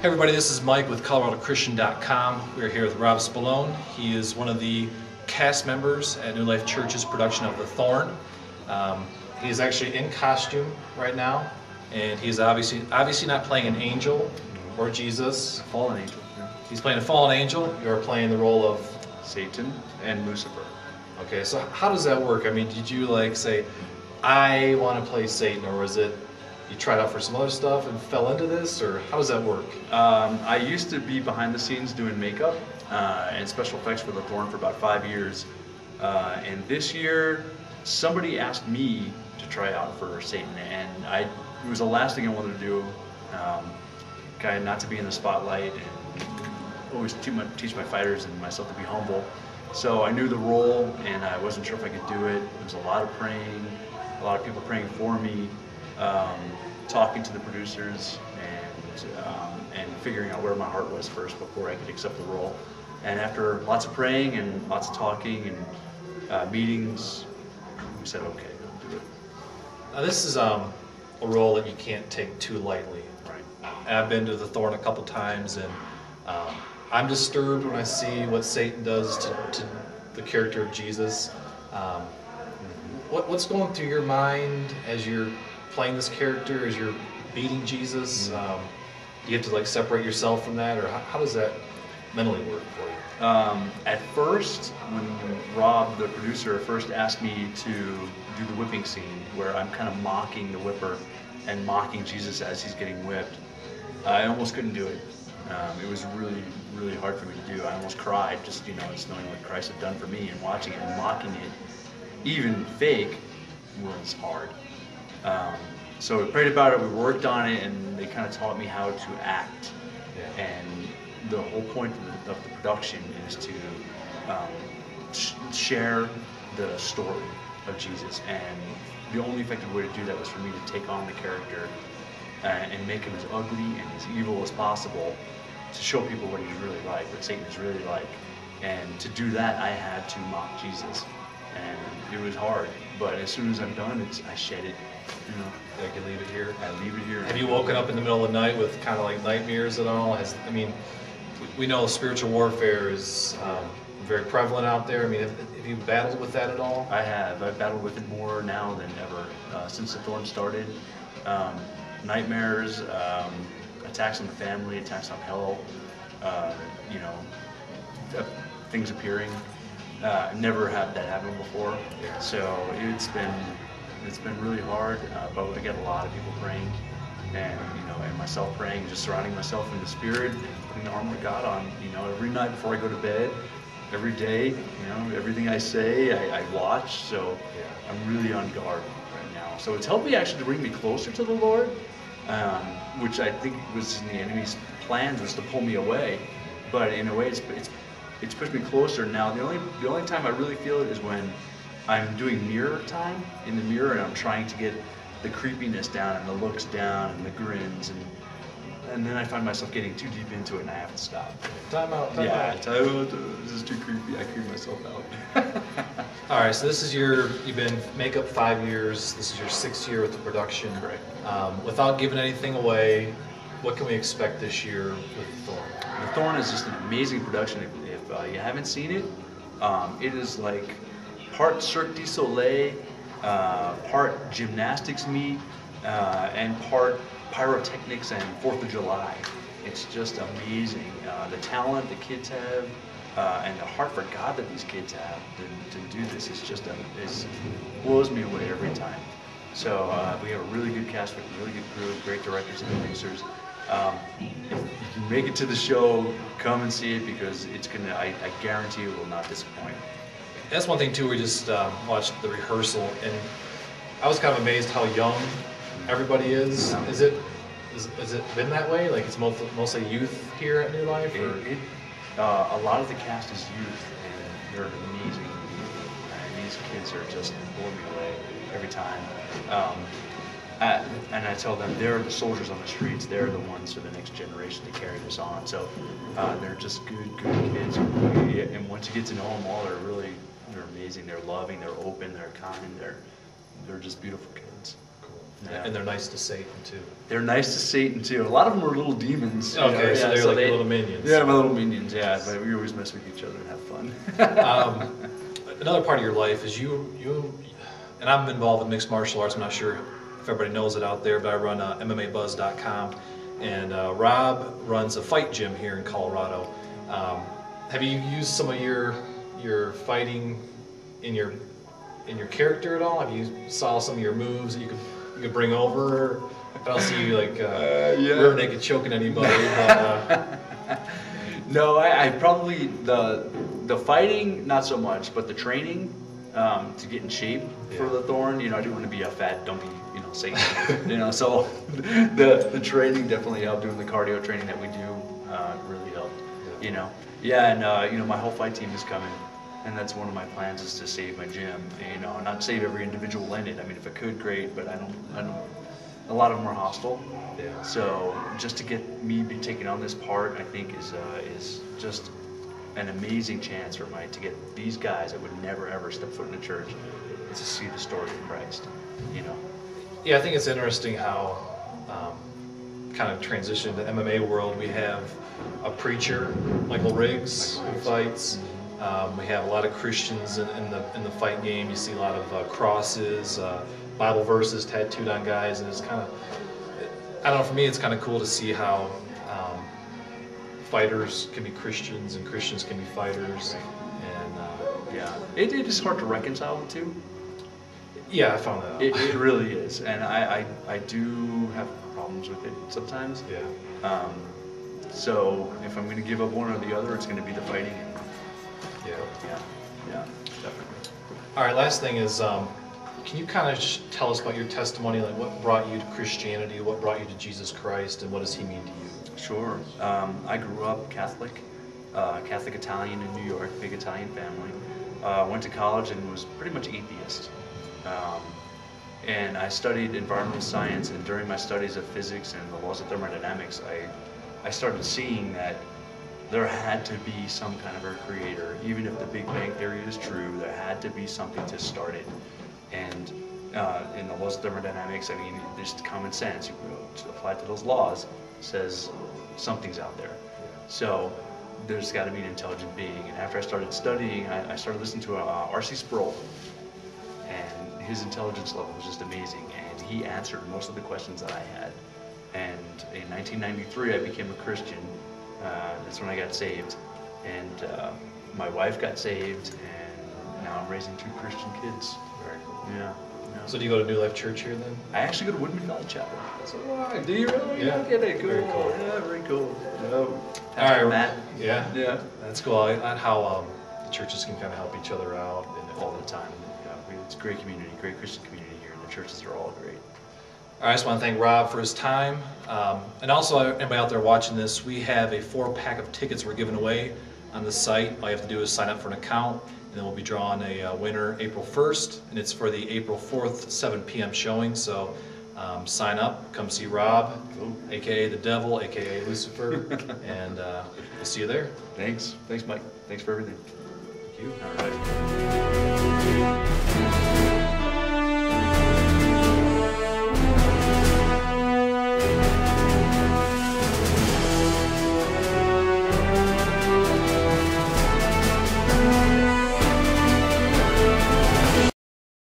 Hey everybody, this is Mike with ColoradoChristian.com. We're here with Rob Spallone. He is one of the cast members at New Life Church's production of The Thorn. He is actually in costume right now, and he's obviously not playing an angel or Jesus. Fallen angel. Yeah. He's playing a fallen angel. You are playing the role of Satan and Lucifer. Okay, so how does that work? I mean, did you like say, I want to play Satan, or was it you tried out for some other stuff and fell into this, or how does that work? I used to be behind the scenes doing makeup and special effects for The Thorn for about 5 years. And this year, somebody asked me to try out for Satan, and it was the last thing I wanted to do. Kind of not to be in the spotlight, and always teach my fighters and myself to be humble. So I knew the role, and I wasn't sure if I could do it. There was a lot of praying, a lot of people praying for me. Talking to the producers and figuring out where my heart was first before I could accept the role. And after lots of praying and lots of talking and meetings, we said, okay, I'll do it. Now this is a role that you can't take too lightly. Right. I've been to The Thorn a couple times, and I'm disturbed when I see what Satan does to the character of Jesus. What's going through your mind as you're playing this character, as you're beating Jesus? Do you have to like separate yourself from that, or how does that mentally work for you? At first, when Rob, the producer, first asked me to do the whipping scene, where I'm kind of mocking the whipper and mocking Jesus as he's getting whipped, I almost couldn't do it. It was really, really hard for me to do. I almost cried, just just knowing what Christ had done for me, and watching it and mocking it, even fake, was hard. So we prayed about it, we worked on it, and they kind of taught me how to act. Yeah. And the whole point of the production is to share the story of Jesus. And the only effective way to do that was for me to take on the character and make him as ugly and as evil as possible, to show people what he's really like, what Satan is really like. And to do that, I had to mock Jesus. And it was hard, but as soon as I'm done, I shed it. I can leave it here. I leave it here. Have you woken up in the middle of the night with kind of like nightmares at all? We know spiritual warfare is very prevalent out there. I mean, have you battled with that at all? I have. I've battled with it more now than ever since The Thorn started. Nightmares, attacks on the family, attacks on health, things appearing. Never had that happen before. Yeah. So it's been really hard, but I get a lot of people praying, and and myself praying, just surrounding myself in the Spirit, putting the armor of God on. Every night before I go to bed, every day. Everything I say, I watch. So yeah. I'm really on guard right now. So it's helped me actually to bring me closer to the Lord, which I think was in the enemy's plans, was to pull me away. But in a way, it's pushed me closer now. The only time I really feel it is when I'm doing mirror time in the mirror, and I'm trying to get the creepiness down and the looks down and the grins, and then I find myself getting too deep into it, and I have to stop. Time out. Time out. This is too creepy. I creep myself out. All right, so you've been makeup 5 years. This is your 6th year with the production. Correct. Without giving anything away, what can we expect this year with The Thorn? The Thorn is just an amazing production. If you haven't seen it, it is like part Cirque du Soleil, part gymnastics meet, and part pyrotechnics and 4th of July. It's just amazing. The talent the kids have, and the heart for God that these kids have to do this is just it blows me away every time. So we have a really good cast, with a really good crew, great directors and producers. If you make it to the show, come and see it, because it's gonna. I guarantee you, it will not disappoint. That's one thing too. We just watched the rehearsal, and I was kind of amazed how young everybody is. Yeah. Is it been that way? Like it's mostly youth here at New Life? A lot of the cast is youth, and they're amazing. And these kids are just blowing me away every time. And I tell them they're the soldiers on the streets. They're the ones for the next generation to carry this on. So they're just good kids. And once you get to know them all, they're amazing. They're loving. They're open. They're kind. They're just beautiful kids. Cool. Yeah. And they're nice to Satan too. They're nice to Satan too. A lot of them are little demons. Okay, so they're like little minions. Yeah, my little minions. Yeah, but we always mess with each other and have fun. Another part of your life is you, and I'm involved in mixed martial arts. I'm not sure if everybody knows it out there, but I run MMABuzz.com, and Rob runs a fight gym here in Colorado. Have you used some of your fighting in your character at all? Have you saw some of your moves that you could bring over? I don't see you like rear naked choking anybody. But, no, I probably the fighting not so much, but the training to get in shape for the Thorn. You know, I do want to be a fat, dumpy, Satan. So the training definitely helped. Doing the cardio training that we do really helped. And my whole fight team is coming. And that's one of my plans, is to save my gym. Not save every individual in it. I mean, if I could, great, but I don't. A lot of them are hostile. Yeah. So just to get me taking on this part, I think is just an amazing chance to get these guys that would never ever step foot in a church to see the story of Christ. Yeah, I think it's interesting how kind of transition to the MMA world. We have a preacher, Michael Riggs, who fights. We have a lot of Christians in the fight game. You see a lot of crosses, Bible verses tattooed on guys, and it's kind of, I don't know, for me it's kind of cool to see how fighters can be Christians and Christians can be fighters. And it is hard to reconcile the two. Yeah, I found that out. It really is, and I do have problems with it sometimes. Yeah. So if I'm going to give up one or the other, it's going to be the fighting. Yeah, definitely. All right, last thing is, can you kind of tell us about your testimony, like what brought you to Christianity, what brought you to Jesus Christ, and what does he mean to you? Sure. I grew up Catholic Italian in New York, big Italian family. Went to college and was pretty much atheist. And I studied environmental science, and during my studies of physics and the laws of thermodynamics, I started seeing that there had to be some kind of a creator. Even if the Big Bang Theory is true, there had to be something to start it. And in the laws of thermodynamics, I mean, just common sense, you apply to those laws, says something's out there. So there's got to be an intelligent being. And after I started studying, I started listening to R.C. Sproul. And his intelligence level was just amazing. And he answered most of the questions that I had. And in 1993, I became a Christian. That's when I got saved, and my wife got saved, and now I'm raising 2 Christian kids. Very cool. Yeah. So do you go to New Life Church here then? I actually go to Woodman Valley Chapel. That's right. Do you really? Yeah. Okay, cool. Very cool. Yeah, very cool. All right, Matt. Yeah. That's cool. I how the churches can kind of help each other out All the time. Yeah, it's a great community, great Christian community here, and the churches are all great. All right, I just want to thank Rob for his time. And also, anybody out there watching this, we have a 4-pack of tickets we're giving away on the site. All you have to do is sign up for an account, and then we'll be drawing a winner April 1st, and it's for the April 4th, 7 p.m. showing. So sign up, come see Rob, a.k.a. the Devil, a.k.a. Lucifer, and we'll see you there. Thanks, Mike. Thanks for everything. Thank you. All right.